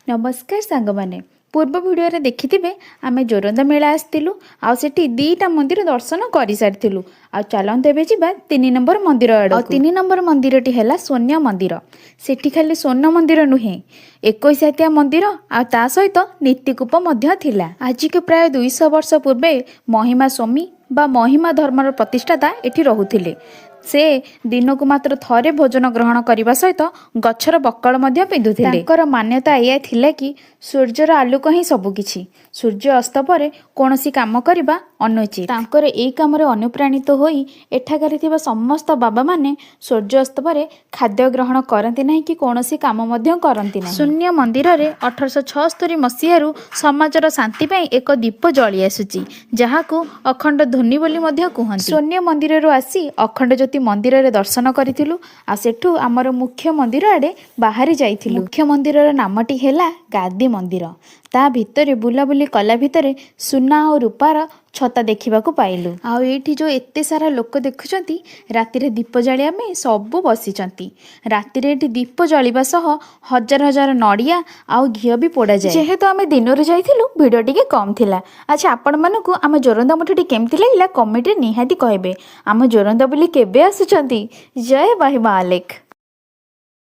नमस्कार सांग माने पूर्व भिडियो देखिथिबे आमे जोरंदा मेला आस्तिलु आ सेठी दीटा मंदिर दर्शन करि सारिथिलु आ चलंत एबे जिबा 3 नंबर मंदिर आड़ आ 3 नंबर मंदिरटी हैला सोन्या मंदिर। सेठी खाली स्वर्ण मंदिर नुहे 21 हातिया मंदिर आ ता सहित नीतिकूप मध्य थिला। आज के प्राय 200 वर्ष पूर्वे महिमा स्वामी बा महिमा धर्मर प्रतिष्ठाता एठी रहुथिले। से दिन को मात्र थरे भोजन ग्रहण करने सहित गछर बक्कल मध्य पिंधुथिले। तांकर मान्यता एया थिला कि सूर्यर आलोक ही सबकिछि, सूर्य अस्त पर कौनसी काम करबा अनुचित। तांकर एई काम रे अनुप्राणित होई एठाकारे थिबा समस्त बाबा माने सूर्य अस्त पर खाद्य ग्रहण करंती नाही कि कौनसी काम मध्य करंती नाही। शून्य मंदिर रे 1876 मसीहारू समाजर शांति पई एक दीप जळी आसुची, जहाकू अखंड ध्वनि बोली मध्य कुहंती। शून्य मंदिर रो आसी अखंड ज्योति मंदिर रे दर्शन करिथिलु आ सेठू आमर मुख्य मंदिर आडे बाहरी जाइथिलु। मुख्य मंदिर रो नामटी हैला गादी मंदिर। ता भितरे बुलाबुली कला भितरे सुना और रूपार छता देखिबाकू पाइलु। आ एठी जो एते सारा लोक देखुचंती राति रे दीप जालिया में सबु बसिचंती। राति रे एठी दीप जलिबा सह हजार हजार नडिया आ घियो भी पोड़ा जाए। जेहेतु आमे दिन रे जाइथिलु भिडियो टिके कम थिला। अच्छा आपण मानकू आम जोरंदा मठटी केमति लागिला कमेंट रे निहाती कहबे। आम जोरंदा बुली केबे आसुचंती। जय भाई मालिक।